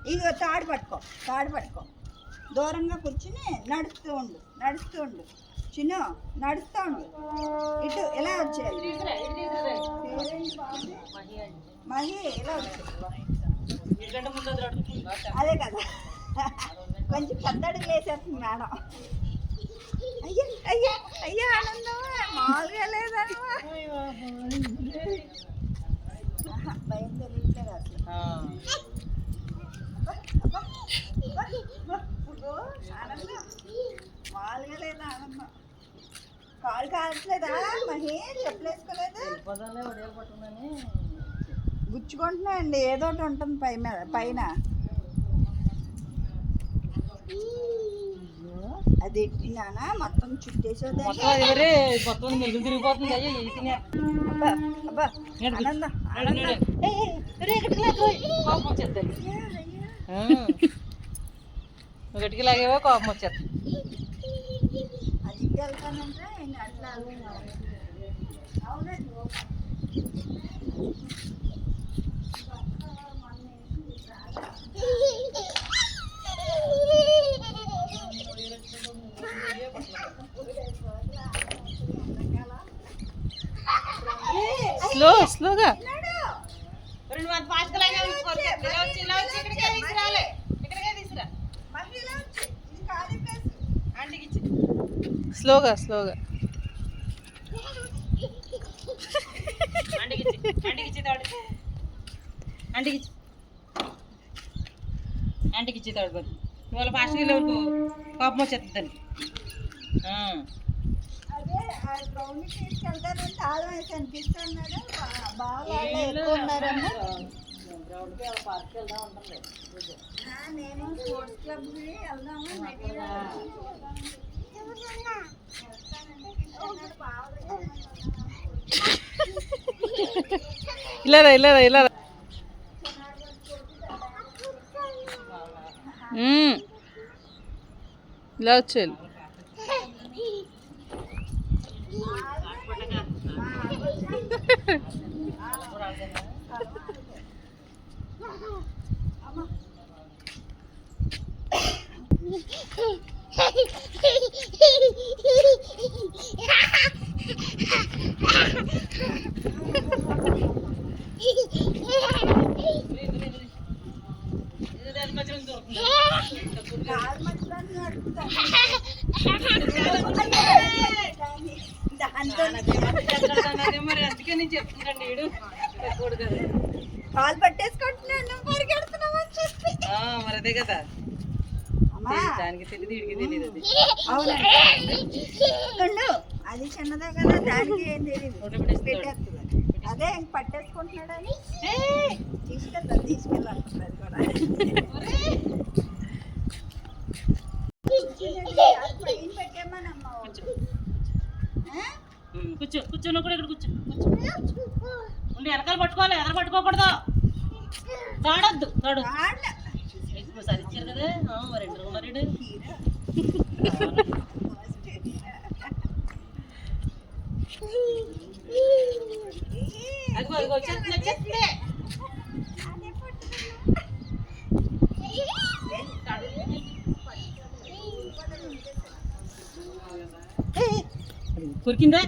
ఇదిగో తాడు పట్టుకో దూరంగా కూర్చుని నడుస్తూ ఉండు చిన్న నడుస్తూ ఉండు ఇటు ఎలా వచ్చేయాలి మహి ఎలా వచ్చేది అదే కదా కొంచెం పెద్దడికి లేసేస్తుంది మేడం అయ్యా ఆనందం మామూలుగా లేదమ్మా భయం తెలియట్లేదు అసలు ఆనందం మామూలుగా లేదా ఆనందం కాలు కావట్లేదా మహి చెప్పలేసుకోలేదు గుచ్చుకుంటున్నాయండి ఏదో ఒకటి ఉంటుంది పైన అది ఎట్టినానా మొత్తం చుట్టేసేది ఆనందం గట్టికి లాగేవో కోపం వచ్చేది అది వెళ్తానంటే అట్లా అవునండి స్లోగా స్లోగా ఆంటీకి ఇచ్చేతాడు బదు ఇవాళ ఫాస్ట్ వెళ్ళేవరకు కోపం వచ్చేస్తుందని అదే బ్రౌన్ తీసుకెళ్తానని తాళం వేసి అనిపిస్తున్నాడు బాగా ఎక్కువ ఉన్నారమ్మా నేను స్పోర్ట్స్ క్లబ్కి వెళ్దాము ఇలా ఇలా వచ్చేయాలి మరి అందుకే నేను చెప్తున్నాండి వీడు కాలు పట్టేసుకుంటున్నాను పరిగెడుతున్నావు అని చెప్పి మరి అదే కదా దానికి తెలియదు వీడికి తెలియదు అది అవునండి అది చిన్నదే కదా దానికి ఏం తెలియదు పెట్టేస్తుంది అదే పట్టేసుకుంటున్నాడని తీసుకెళ్ళాలి కూడా పెట్టేమ్మనమ్మా కూర్చొని కూడా ఇక్కడ కూర్చో ఉండి వెనకాల పట్టుకోవాలి ఎదర పట్టుకోకూడదు తాడొద్దు తాడు సరి ఇచ్చారు కదా మరి ఎంటర్ ఉన్నారు అదిగో వచ్చేస్తుంది కొరికిందా